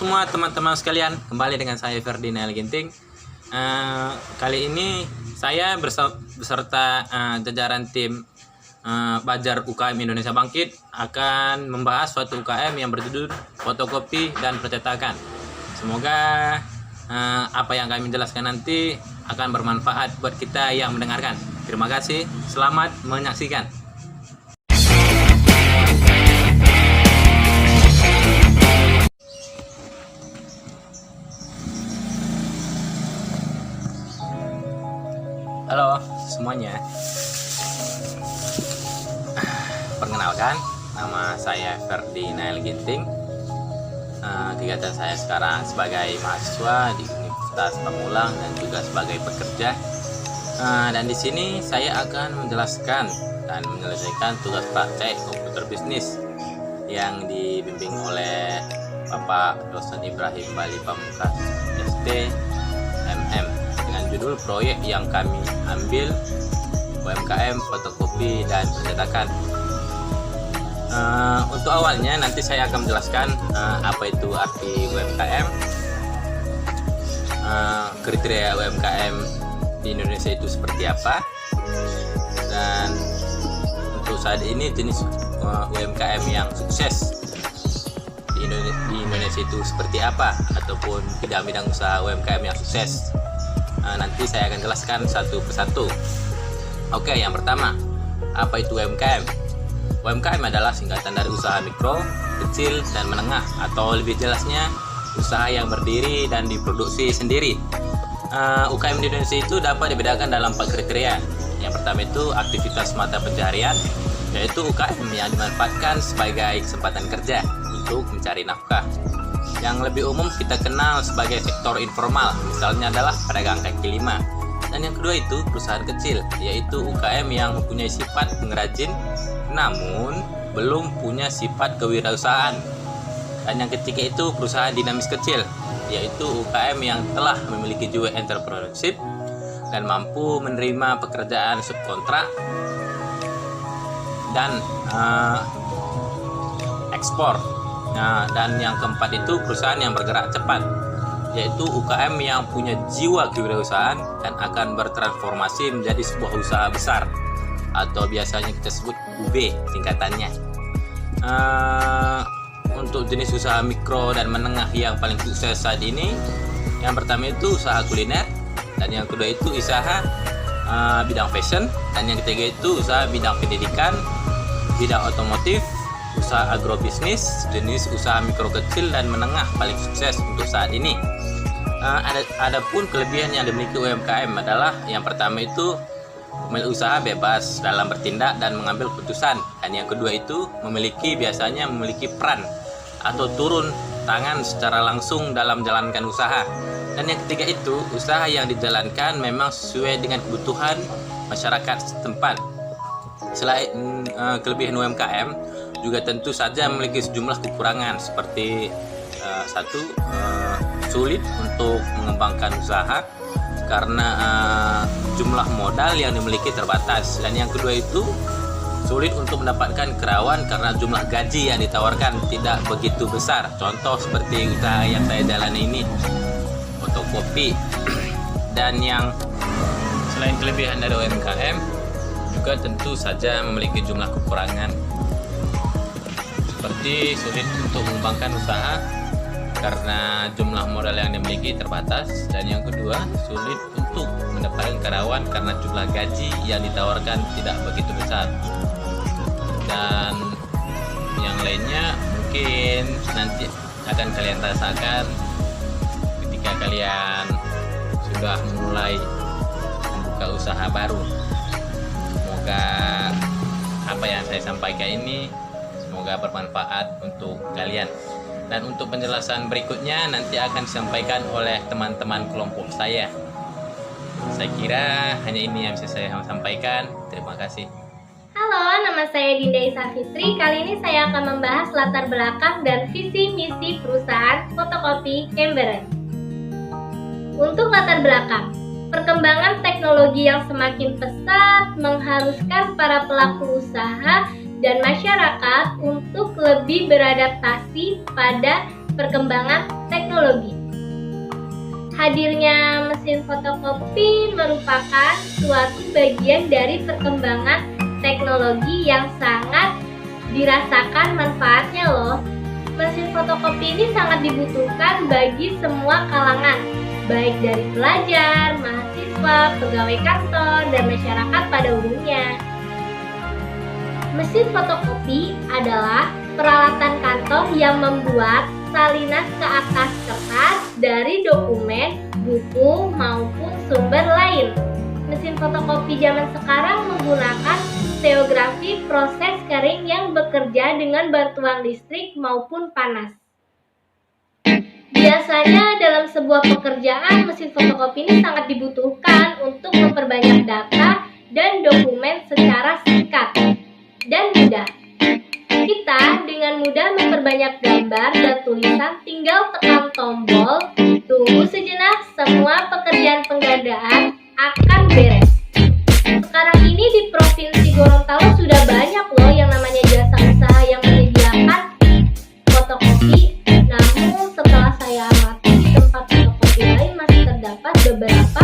semua teman-teman sekalian, kembali dengan saya Ferdinand Ginting. Kali ini saya beserta jajaran tim Bajar UKM Indonesia Bangkit akan membahas suatu UKM yang berjudul fotokopi dan percetakan. Semoga apa yang kami jelaskan nanti akan bermanfaat buat kita yang mendengarkan. Terima kasih, selamat menyaksikan. Halo semuanya, perkenalkan, nama saya Ferdinand Ginting. Kegiatan saya sekarang sebagai mahasiswa di Universitas Pamulang dan juga sebagai pekerja. Dan di sini saya akan menjelaskan dan menyelesaikan tugas praktek komputer bisnis yang dibimbing oleh Bapak Dosen Ibrahim Bali Pamungkas ST MM dengan judul proyek yang kami ambil UMKM fotokopi dan percetakan. Untuk awalnya nanti saya akan menjelaskan apa itu arti UMKM, kriteria UMKM di Indonesia itu seperti apa, dan untuk saat ini jenis UMKM yang sukses di Indonesia itu seperti apa, ataupun bidang-bidang usaha UMKM yang sukses. Nanti saya akan jelaskan satu persatu. Oke, yang pertama, apa itu UMKM? UMKM adalah singkatan dari usaha mikro, kecil, dan menengah, atau lebih jelasnya usaha yang berdiri dan diproduksi sendiri. UKM di Indonesia itu dapat dibedakan dalam 4 kriteria. Yang pertama itu aktivitas mata pencaharian, yaitu UKM yang dimanfaatkan sebagai kesempatan kerja untuk mencari nafkah. Yang lebih umum kita kenal sebagai sektor informal, misalnya adalah pedagang kaki lima. Dan yang kedua itu perusahaan kecil, yaitu UKM yang mempunyai sifat pengrajin namun belum punya sifat kewirausahaan. Dan yang ketiga itu perusahaan dinamis kecil, yaitu UKM yang telah memiliki jiwa entrepreneurship dan mampu menerima pekerjaan subkontrak dan ekspor. Dan yang keempat itu perusahaan yang bergerak cepat, yaitu UKM yang punya jiwa kewirausahaan dan akan bertransformasi menjadi sebuah usaha besar, atau biasanya kita sebut UB singkatannya. Untuk jenis usaha mikro dan menengah yang paling sukses saat ini, yang pertama itu usaha kuliner, dan yang kedua itu usaha bidang fashion, dan yang ketiga itu usaha bidang pendidikan, bidang otomotif, usaha agrobisnis. Jenis usaha mikro kecil dan menengah paling sukses untuk saat ini. Adapun kelebihan yang dimiliki UMKM adalah yang pertama itu pemilik usaha bebas dalam bertindak dan mengambil keputusan, dan yang kedua itu biasanya memiliki peran atau turun tangan secara langsung dalam menjalankan usaha, dan yang ketiga itu usaha yang dijalankan memang sesuai dengan kebutuhan masyarakat setempat. Selain kelebihan UMKM, juga tentu saja memiliki sejumlah kekurangan seperti sulit untuk mengembangkan usaha karena jumlah modal yang dimiliki terbatas, dan yang kedua itu sulit untuk mendapatkan karyawan karena jumlah gaji yang ditawarkan tidak begitu besar. Contoh seperti usaha yang saya jalani ini, fotokopi. Dan yang selain kelebihan dari UMKM, juga tentu saja memiliki jumlah kekurangan seperti sulit untuk mengembangkan usaha karena jumlah modal yang dimiliki terbatas, dan yang kedua sulit untuk mendapatkan karyawan karena jumlah gaji yang ditawarkan tidak begitu besar. Dan yang lainnya mungkin nanti akan kalian rasakan ketika kalian sudah mulai membuka usaha baru. Semoga apa yang saya sampaikan ini semoga bermanfaat untuk kalian. Dan untuk penjelasan berikutnya nanti akan disampaikan oleh teman-teman kelompok saya. Saya kira hanya ini yang bisa saya sampaikan. Terima kasih. Halo, nama saya Dinda Isa Fitri. Kali ini saya akan membahas latar belakang dan visi misi perusahaan fotokopi Camberen. Untuk latar belakang, perkembangan teknologi yang semakin pesat mengharuskan para pelaku usaha dan masyarakat untuk lebih beradaptasi pada perkembangan teknologi. Hadirnya mesin fotokopi merupakan suatu bagian dari perkembangan teknologi yang sangat dirasakan manfaatnya loh. Mesin fotokopi ini sangat dibutuhkan bagi semua kalangan, baik dari pelajar, mahasiswa, pegawai kantor, dan masyarakat pada umumnya. Mesin fotokopi adalah peralatan kantor yang membuat salinan ke atas kertas dari dokumen, buku, maupun sumber lain. Mesin fotokopi zaman sekarang menggunakan stereografi, proses kering yang bekerja dengan bantuan listrik maupun panas. Biasanya dalam sebuah pekerjaan, mesin fotokopi ini sangat dibutuhkan untuk memperbanyak data dan dokumen secara singkat dan mudah. Kita dengan mudah memperbanyak gambar dan tulisan, tinggal tekan tombol, tunggu sejenak, semua pekerjaan penggandaan akan beres. Sekarang ini di Provinsi Gorontalo sudah banyak loh yang namanya jasa usaha yang menyediakan fotokopi. Namun setelah saya amati, di tempat fotokopi lain masih terdapat beberapa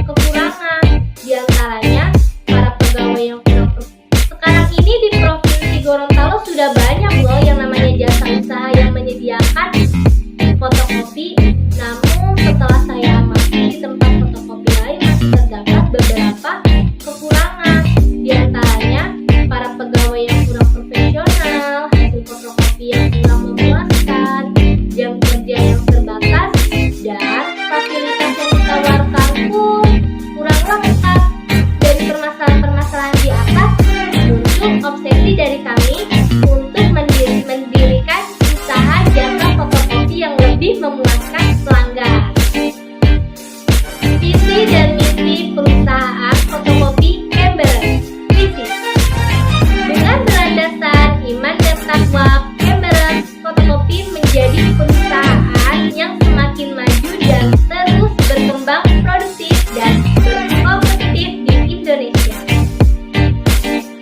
kekurangan. Di antaranya para pegawai yang kurang. Sekarang ini di Provinsi Gorontalo sudah banyak loh yang namanya jasa usaha yang menyediakan fotokopi. Namun setelah saya amati, di tempat fotokopi lain masih terdapat beberapa kekurangan. Di antaranya para pegawai yang kurang profesional, hasil fotokopi yang kurang memuaskan, jam kerja yang terbatas, dan fasilitas yang ditawarkan pun kurang lengkap. Dari permasalahan-permasalahan di atas muncul obsesi dari kami untuk mendirikan usaha jasa fotokopi yang lebih memuaskan pelanggan. Visi dan misi perusahaan fotokopi Emberen. Visi: dengan berlandaskan iman dan takwa, Emberen Fotokopi menjadi perusahaan yang semakin maju dan terus berkembang produktif dan berkompetitif di Indonesia.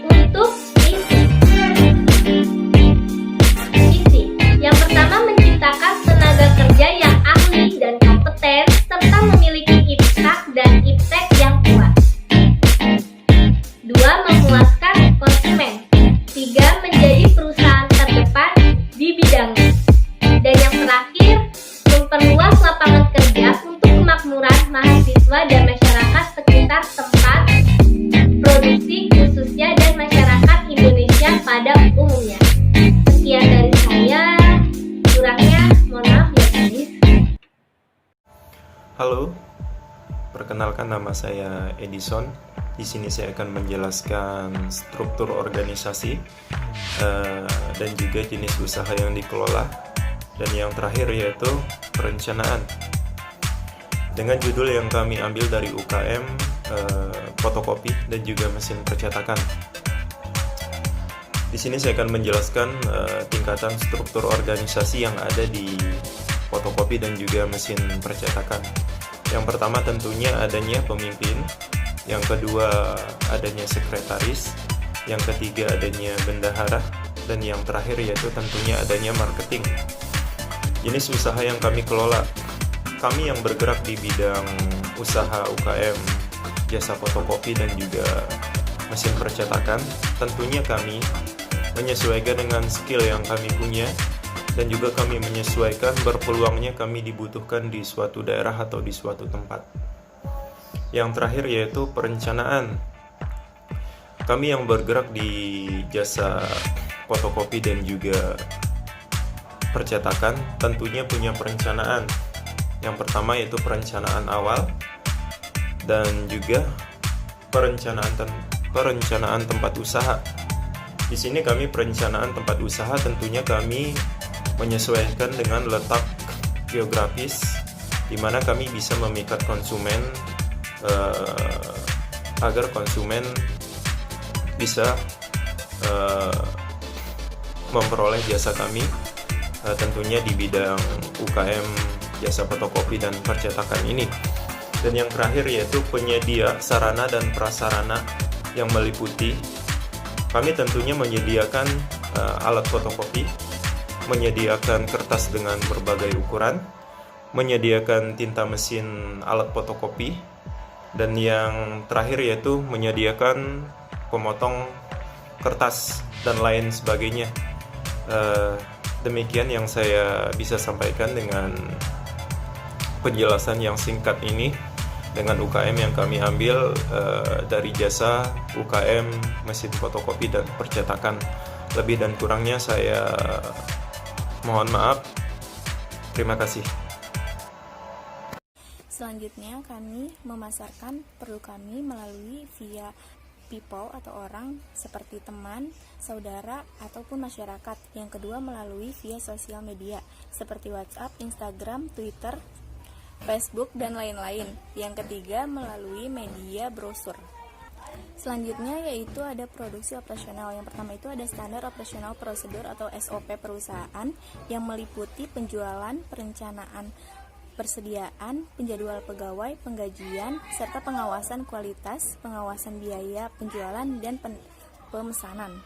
Untuk misi yang pertama, menciptakan tenaga kerja yang ahli dan kompeten serta memiliki iptak dan iptek yang kuat. 2. Memuaskan konsumen. 3. Menjadi perusahaan terdepan di bidangnya. Dan yang terakhir, memperluas lapangan kerja untuk kemakmuran mahasiswa dan masyarakat sekitar tempat produksi khususnya dan masyarakat Indonesia pada umumnya. Sekian dari saya, kurangnya mohon maaf ya guys. Halo, perkenalkan nama saya Edison. Di sini saya akan menjelaskan struktur organisasi dan juga jenis usaha yang dikelola, dan yang terakhir yaitu perencanaan. Dengan judul yang kami ambil dari UKM fotokopi dan juga mesin percetakan. Di sini saya akan menjelaskan tingkatan struktur organisasi yang ada di fotokopi dan juga mesin percetakan. Yang pertama tentunya adanya pemimpin, yang kedua adanya sekretaris, yang ketiga adanya bendahara, dan yang terakhir yaitu tentunya adanya marketing. Jenis usaha yang kami kelola, kami yang bergerak di bidang usaha UKM jasa fotokopi dan juga mesin percetakan, tentunya kami menyesuaikan dengan skill yang kami punya, dan juga kami menyesuaikan berpeluangnya kami dibutuhkan di suatu daerah atau di suatu tempat. Yang terakhir yaitu perencanaan. Kami yang bergerak di jasa fotokopi dan juga percetakan tentunya punya perencanaan. Yang pertama yaitu perencanaan awal dan juga perencanaan tempat usaha. Di sini kami perencanaan tempat usaha tentunya kami menyesuaikan dengan letak geografis di mana kami bisa memikat konsumen agar konsumen bisa memperoleh jasa kami tentunya di bidang UKM jasa fotokopi dan percetakan ini. Dan yang terakhir yaitu penyedia sarana dan prasarana yang meliputi kami tentunya menyediakan alat fotokopi menyediakan kertas dengan berbagai ukuran, menyediakan tinta mesin alat fotokopi, dan yang terakhir yaitu menyediakan pemotong kertas dan lain sebagainya. Demikian yang saya bisa sampaikan dengan penjelasan yang singkat ini dengan UKM yang kami ambil dari jasa UKM mesin fotokopi dan percetakan. Lebih dan kurangnya saya mohon maaf. Terima kasih. Selanjutnya kami memasarkan produk kami melalui via people atau orang seperti teman, saudara, ataupun masyarakat. Yang kedua melalui via sosial media seperti WhatsApp, Instagram, Twitter, Facebook, dan lain-lain. Yang ketiga melalui media brosur. Selanjutnya yaitu ada produksi operasional. Yang pertama itu ada standar operasional prosedur atau SOP perusahaan yang meliputi penjualan, perencanaan, persediaan, penjadwal pegawai, penggajian, serta pengawasan kualitas, pengawasan biaya penjualan, dan pemesanan.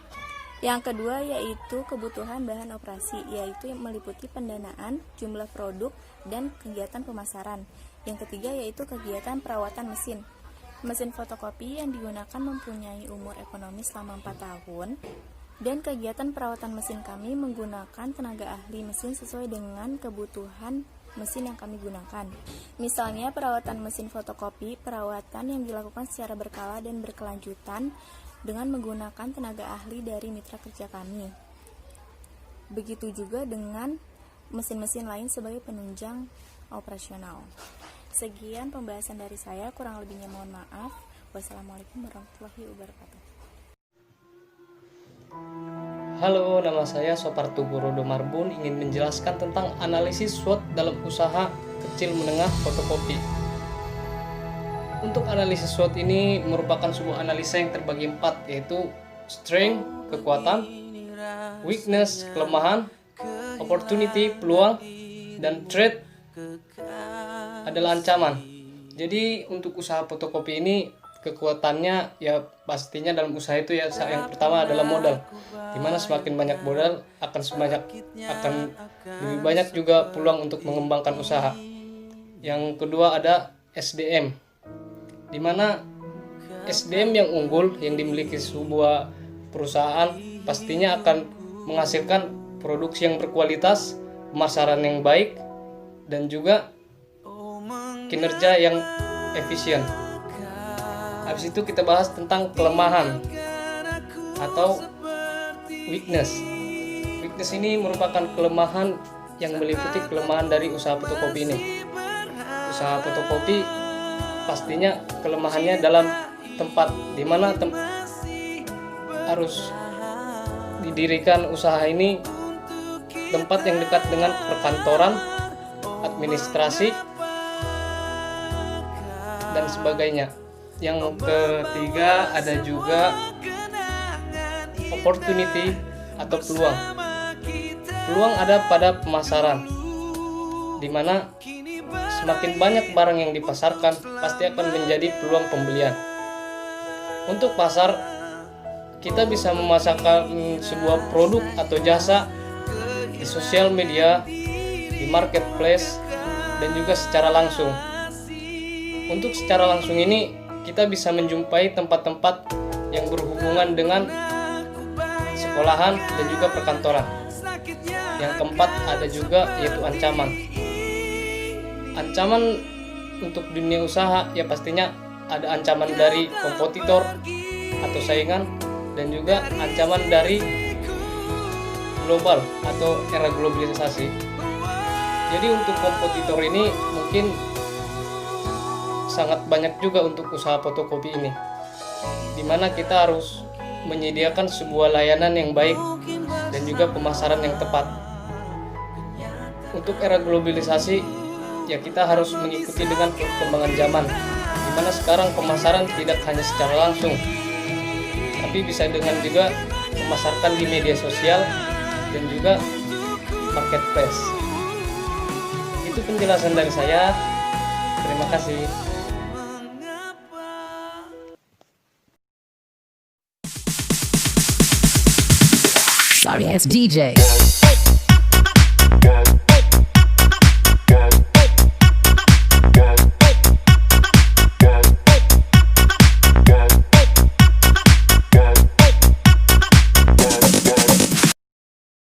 Yang kedua yaitu kebutuhan bahan operasi, yaitu meliputi pendanaan, jumlah produk, dan kegiatan pemasaran. Yang ketiga yaitu kegiatan perawatan mesin. Mesin fotokopi yang digunakan mempunyai umur ekonomi selama 4 tahun, dan kegiatan perawatan mesin kami menggunakan tenaga ahli mesin sesuai dengan kebutuhan mesin yang kami gunakan. Misalnya perawatan mesin fotokopi, perawatan yang dilakukan secara berkala dan berkelanjutan dengan menggunakan tenaga ahli dari mitra kerja kami. Begitu juga dengan mesin-mesin lain sebagai penunjang operasional. Sekian pembahasan dari saya, kurang lebihnya mohon maaf. Wassalamualaikum warahmatullahi wabarakatuh. Halo, nama saya Sopartu Gorodo Marbun, ingin menjelaskan tentang analisis SWOT dalam usaha kecil menengah fotokopi. Untuk analisis SWOT ini merupakan sebuah analisa yang terbagi 4, yaitu strength, kekuatan, weakness, kelemahan, opportunity, peluang, dan threat adalah ancaman. Jadi untuk usaha fotokopi ini kekuatannya ya pastinya dalam usaha itu ya yang pertama adalah modal. Dimana semakin banyak modal akan lebih banyak juga peluang untuk mengembangkan usaha. Yang kedua ada SDM. Dimana SDM yang unggul yang dimiliki sebuah perusahaan pastinya akan menghasilkan produksi yang berkualitas, pemasaran yang baik, dan juga kinerja yang efisien. Habis itu kita bahas tentang kelemahan atau weakness. Weakness ini merupakan kelemahan yang meliputi kelemahan dari usaha fotokopi ini. Usaha fotokopi pastinya kelemahannya dalam tempat, di mana harus didirikan usaha ini tempat yang dekat dengan perkantoran, administrasi, dan sebagainya. Yang ketiga ada juga opportunity atau peluang. Peluang ada pada pemasaran, di mana semakin banyak barang yang dipasarkan pasti akan menjadi peluang pembelian. Untuk pasar, kita bisa memasarkan sebuah produk atau jasa di sosial media, di marketplace, dan juga secara langsung. Untuk secara langsung ini kita bisa menjumpai tempat-tempat yang berhubungan dengan sekolahan dan juga perkantoran. Yang keempat ada juga yaitu ancaman. Ancaman untuk dunia usaha ya pastinya ada ancaman dari kompetitor atau saingan, dan juga ancaman dari global atau era globalisasi. Jadi untuk kompetitor ini mungkin sangat banyak juga untuk usaha fotokopi ini, dimana kita harus menyediakan sebuah layanan yang baik dan juga pemasaran yang tepat. Untuk era globalisasi ya kita harus mengikuti dengan perkembangan zaman, dimana sekarang pemasaran tidak hanya secara langsung, tapi bisa dengan juga memasarkan di media sosial dan juga marketplace. Itu penjelasan dari saya. Terima kasih. Sorry ass DJ.